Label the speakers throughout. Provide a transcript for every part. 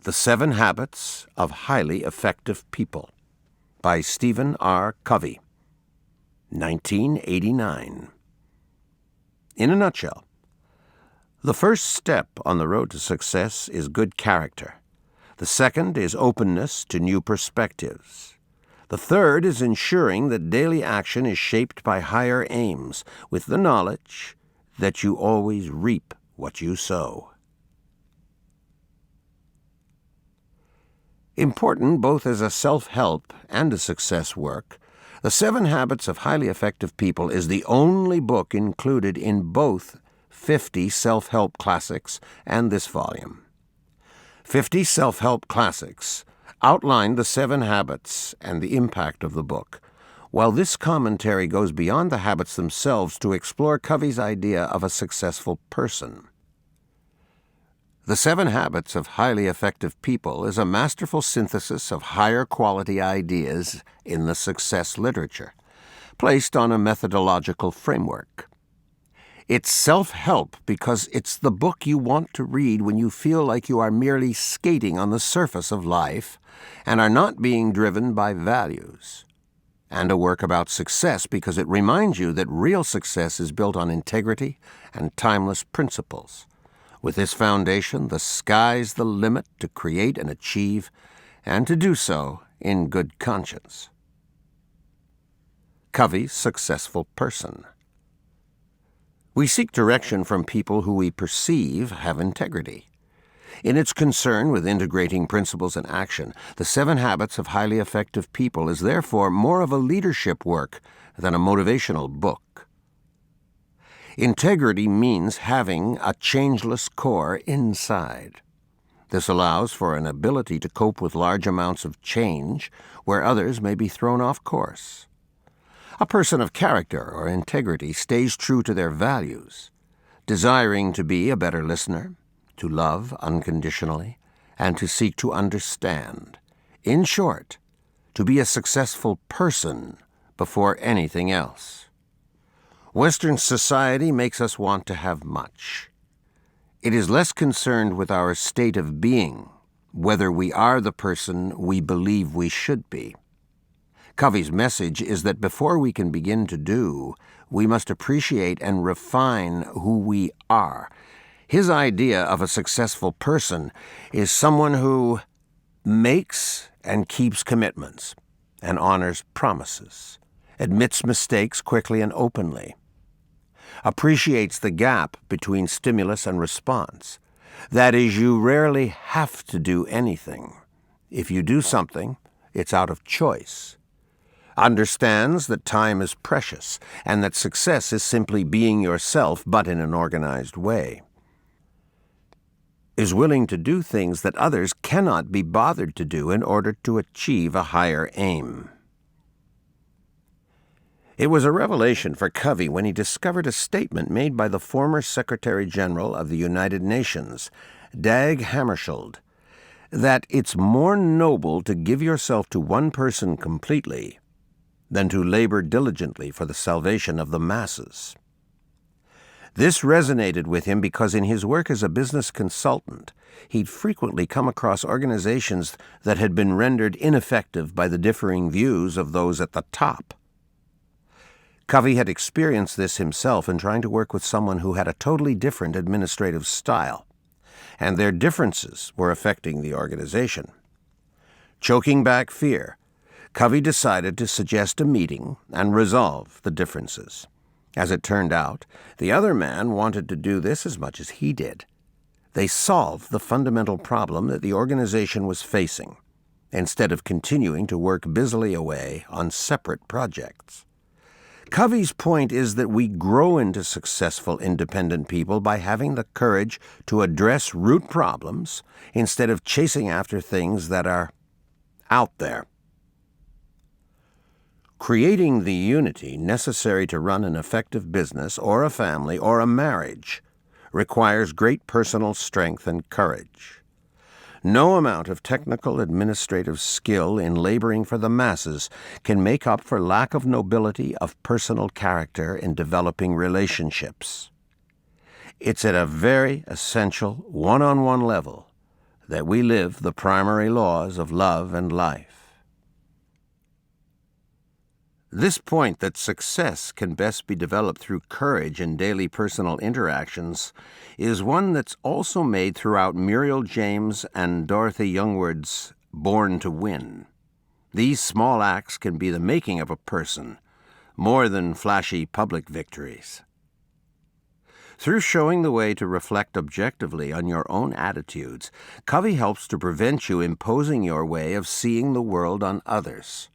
Speaker 1: The 7 Habits of Highly Effective People by Stephen R. Covey, 1989. In a nutshell, the first step on the road to success is good character. The second is openness to new perspectives. The third is ensuring that daily action is shaped by higher aims, with the knowledge that you always reap what you sow. Important both as a self-help and a success work, The 7 Habits of Highly Effective People is the only book included in both 50 self-help classics and this volume. 50 self-help classics outline the 7 habits and the impact of the book, while this commentary goes beyond the habits themselves to explore Covey's idea of a successful person. The 7 Habits of Highly Effective People is a masterful synthesis of higher quality ideas in the success literature, placed on a methodological framework. It's self-help because it's the book you want to read when you feel like you are merely skating on the surface of life and are not being driven by values. And a work about success because it reminds you that real success is built on integrity and timeless principles. With this foundation, the sky's the limit to create and achieve, and to do so in good conscience. Covey's successful person. We seek direction from people who we perceive have integrity. In its concern with integrating principles and action, The 7 Habits of Highly Effective People is therefore more of a leadership work than a motivational book. Integrity means having a changeless core inside. This allows for an ability to cope with large amounts of change where others may be thrown off course. A person of character or integrity stays true to their values, desiring to be a better listener, to love unconditionally, and to seek to understand. In short, to be a successful person before anything else. Western society makes us want to have much. It is less concerned with our state of being, whether we are the person we believe we should be. Covey's message is that before we can begin to do, we must appreciate and refine who we are. His idea of a successful person is someone who makes and keeps commitments and honors promises, admits mistakes quickly and openly, appreciates the gap between stimulus and response. That is, you rarely have to do anything. If you do something, it's out of choice. Understands that time is precious and that success is simply being yourself but in an organized way. Is willing to do things that others cannot be bothered to do in order to achieve a higher aim. It was a revelation for Covey when he discovered a statement made by the former Secretary General of the United Nations, Dag Hammarskjöld, that it's more noble to give yourself to one person completely than to labor diligently for the salvation of the masses. This resonated with him because in his work as a business consultant, he'd frequently come across organizations that had been rendered ineffective by the differing views of those at the top. Covey had experienced this himself in trying to work with someone who had a totally different administrative style, and their differences were affecting the organization. Choking back fear, Covey decided to suggest a meeting and resolve the differences. As it turned out, the other man wanted to do this as much as he did. They solved the fundamental problem that the organization was facing, instead of continuing to work busily away on separate projects. Covey's point is that we grow into successful independent people by having the courage to address root problems instead of chasing after things that are out there. Creating the unity necessary to run an effective business or a family or a marriage requires great personal strength and courage. No amount of technical administrative skill in laboring for the masses can make up for lack of nobility of personal character in developing relationships. It's at a very essential one-on-one level that we live the primary laws of love and life. This point that success can best be developed through courage in daily personal interactions is one that's also made throughout Muriel James and Dorothy Youngward's Born to Win. These small acts can be the making of a person, more than flashy public victories. Through showing the way to reflect objectively on your own attitudes, Covey helps to prevent you imposing your way of seeing the world on others.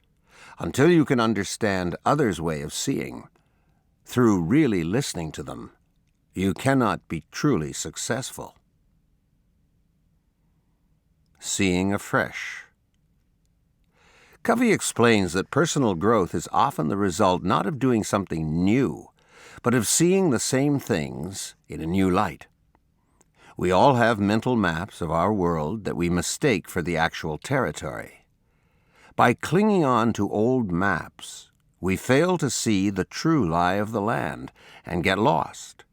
Speaker 1: Until you can understand others' way of seeing, through really listening to them, you cannot be truly successful. Seeing afresh. Covey explains that personal growth is often the result not of doing something new, but of seeing the same things in a new light. We all have mental maps of our world that we mistake for the actual territory. By clinging on to old maps, we fail to see the true lie of the land and get lost.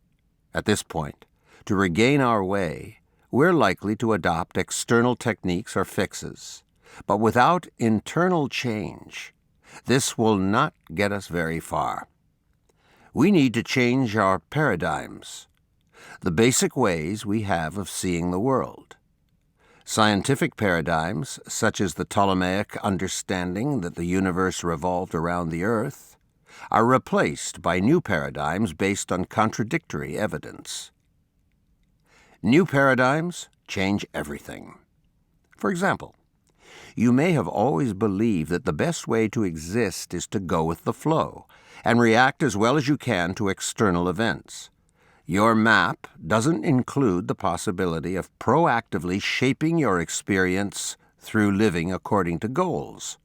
Speaker 1: At this point, to regain our way, we're likely to adopt external techniques or fixes, but without internal change, this will not get us very far. We need to change our paradigms, the basic ways we have of seeing the world. Scientific paradigms, such as the Ptolemaic understanding that the universe revolved around the Earth, are replaced by new paradigms based on contradictory evidence. New paradigms change everything. For example, you may have always believed that the best way to exist is to go with the flow and react as well as you can to external events. Your map doesn't include the possibility of proactively shaping your experience through living according to goals.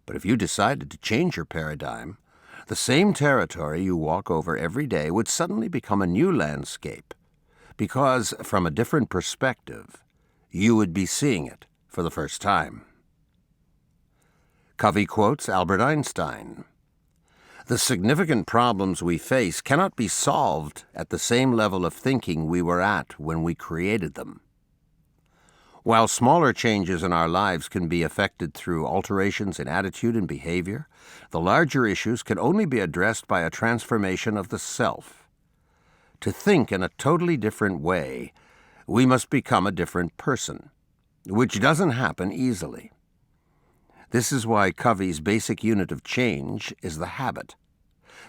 Speaker 1: But if you decided to change your paradigm, the same territory you walk over every day would suddenly become a new landscape, because from a different perspective, you would be seeing it for the first time. Covey quotes Albert Einstein. The significant problems we face cannot be solved at the same level of thinking we were at when we created them. While smaller changes in our lives can be effected through alterations in attitude and behavior, the larger issues can only be addressed by a transformation of the self. To think in a totally different way, we must become a different person, which doesn't happen easily. This is why Covey's basic unit of change is the habit,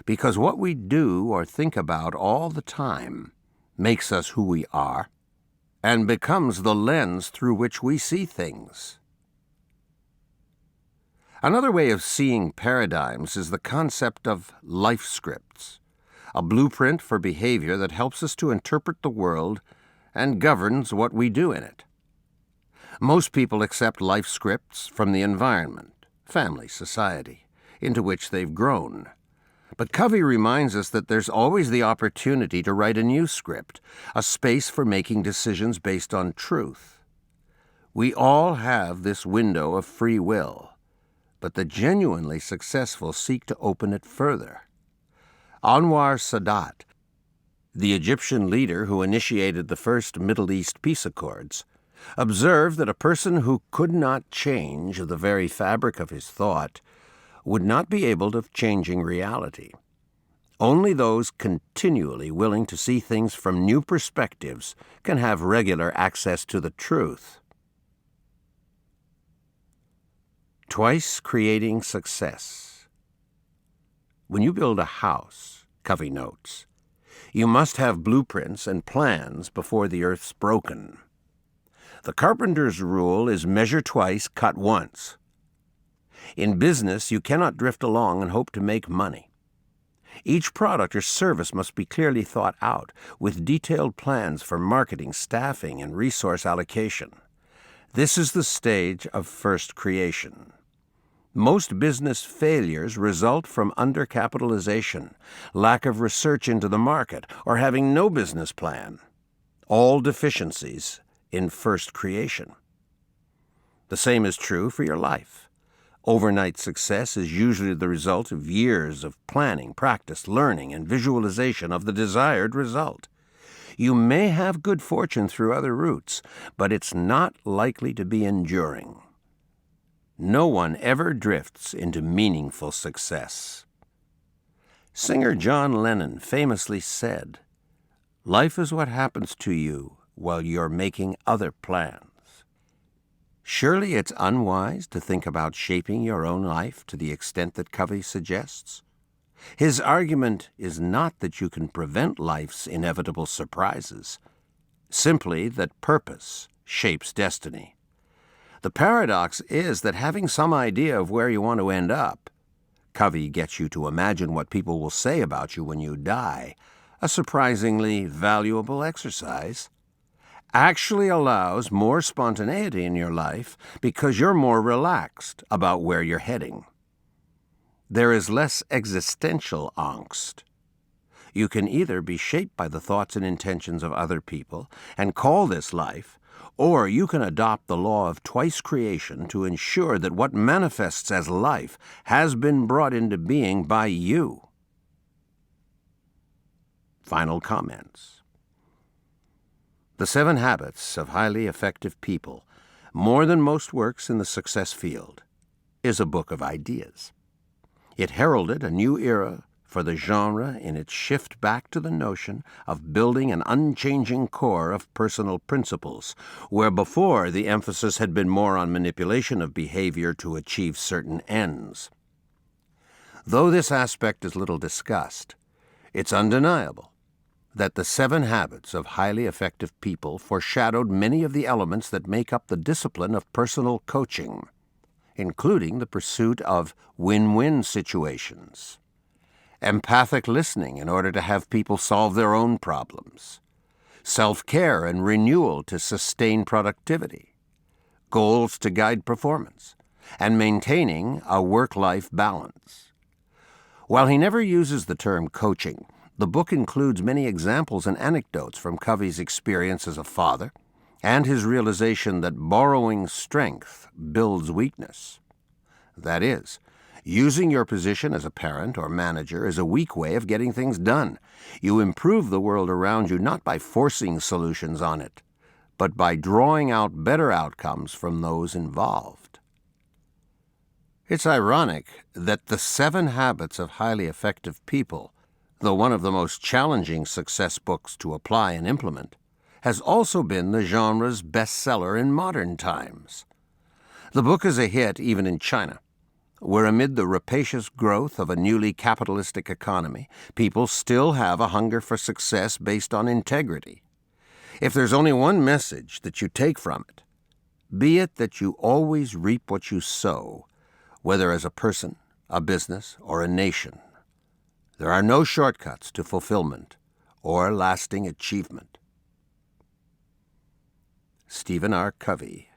Speaker 1: because what we do or think about all the time makes us who we are and becomes the lens through which we see things. Another way of seeing paradigms is the concept of life scripts, a blueprint for behavior that helps us to interpret the world and governs what we do in it. Most people accept life scripts from the environment, family, society, into which they've grown. But Covey reminds us that there's always the opportunity to write a new script, a space for making decisions based on truth. We all have this window of free will, but the genuinely successful seek to open it further. Anwar Sadat, the Egyptian leader who initiated the first Middle East peace accords, observed that a person who could not change the very fabric of his thought would not be able to changing reality. Only those continually willing to see things from new perspectives can have regular access to the truth. Twice creating success. When you build a house, Covey notes, you must have blueprints and plans before the earth's broken. The carpenter's rule is measure twice, cut once. In business, you cannot drift along and hope to make money. Each product or service must be clearly thought out, with detailed plans for marketing, staffing, and resource allocation. This is the stage of first creation. Most business failures result from undercapitalization, lack of research into the market, or having no business plan. All deficiencies in first creation. The same is true for your life. Overnight success is usually the result of years of planning, practice, learning, and visualization of the desired result. You may have good fortune through other routes, but it's not likely to be enduring. No one ever drifts into meaningful success. Singer John Lennon famously said, "Life is what happens to you while you're making other plans." Surely it's unwise to think about shaping your own life to the extent that Covey suggests. His argument is not that you can prevent life's inevitable surprises, simply that purpose shapes destiny. The paradox is that having some idea of where you want to end up, Covey gets you to imagine what people will say about you when you die, a surprisingly valuable exercise, actually allows more spontaneity in your life because you're more relaxed about where you're heading. There is less existential angst. You can either be shaped by the thoughts and intentions of other people and call this life, or you can adopt the law of twice creation to ensure that what manifests as life has been brought into being by you. Final comments. The 7 Habits of Highly Effective People, more than most works in the success field, is a book of ideas. It heralded a new era for the genre in its shift back to the notion of building an unchanging core of personal principles, where before the emphasis had been more on manipulation of behavior to achieve certain ends. Though this aspect is little discussed, it's undeniable that the 7 Habits of Highly Effective People foreshadowed many of the elements that make up the discipline of personal coaching, including the pursuit of win-win situations, empathic listening in order to have people solve their own problems, self-care and renewal to sustain productivity, goals to guide performance, and maintaining a work-life balance. While he never uses the term coaching, the book includes many examples and anecdotes from Covey's experience as a father and his realization that borrowing strength builds weakness. That is, using your position as a parent or manager is a weak way of getting things done. You improve the world around you not by forcing solutions on it, but by drawing out better outcomes from those involved. It's ironic that the 7 Habits of Highly Effective People, though one of the most challenging success books to apply and implement, has also been the genre's bestseller in modern times. The book is a hit even in China, where amid the rapacious growth of a newly capitalistic economy, people still have a hunger for success based on integrity. If there's only one message that you take from it, be it that you always reap what you sow, whether as a person, a business, or a nation. There are no shortcuts to fulfillment or lasting achievement. Stephen R. Covey.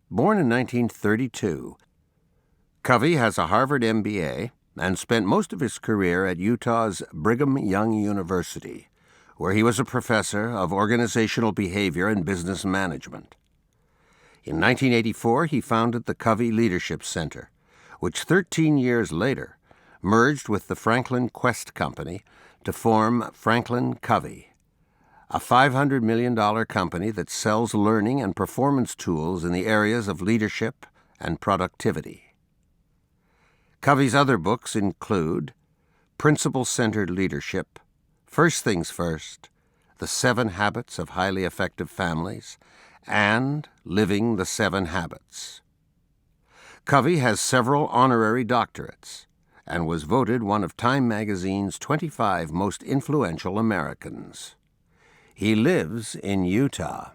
Speaker 1: Born in 1932, Covey has a Harvard MBA and spent most of his career at Utah's Brigham Young University, where he was a professor of organizational behavior and business management. In 1984, he founded the Covey Leadership Center, which 13 years later merged with the Franklin Quest Company to form Franklin Covey, a $500 million company that sells learning and performance tools in the areas of leadership and productivity. Covey's other books include Principle-Centered Leadership, First Things First, The 7 Habits of Highly Effective Families, and Living the 7 Habits. Covey has several honorary doctorates and was voted one of Time magazine's 25 most influential Americans. He lives in Utah.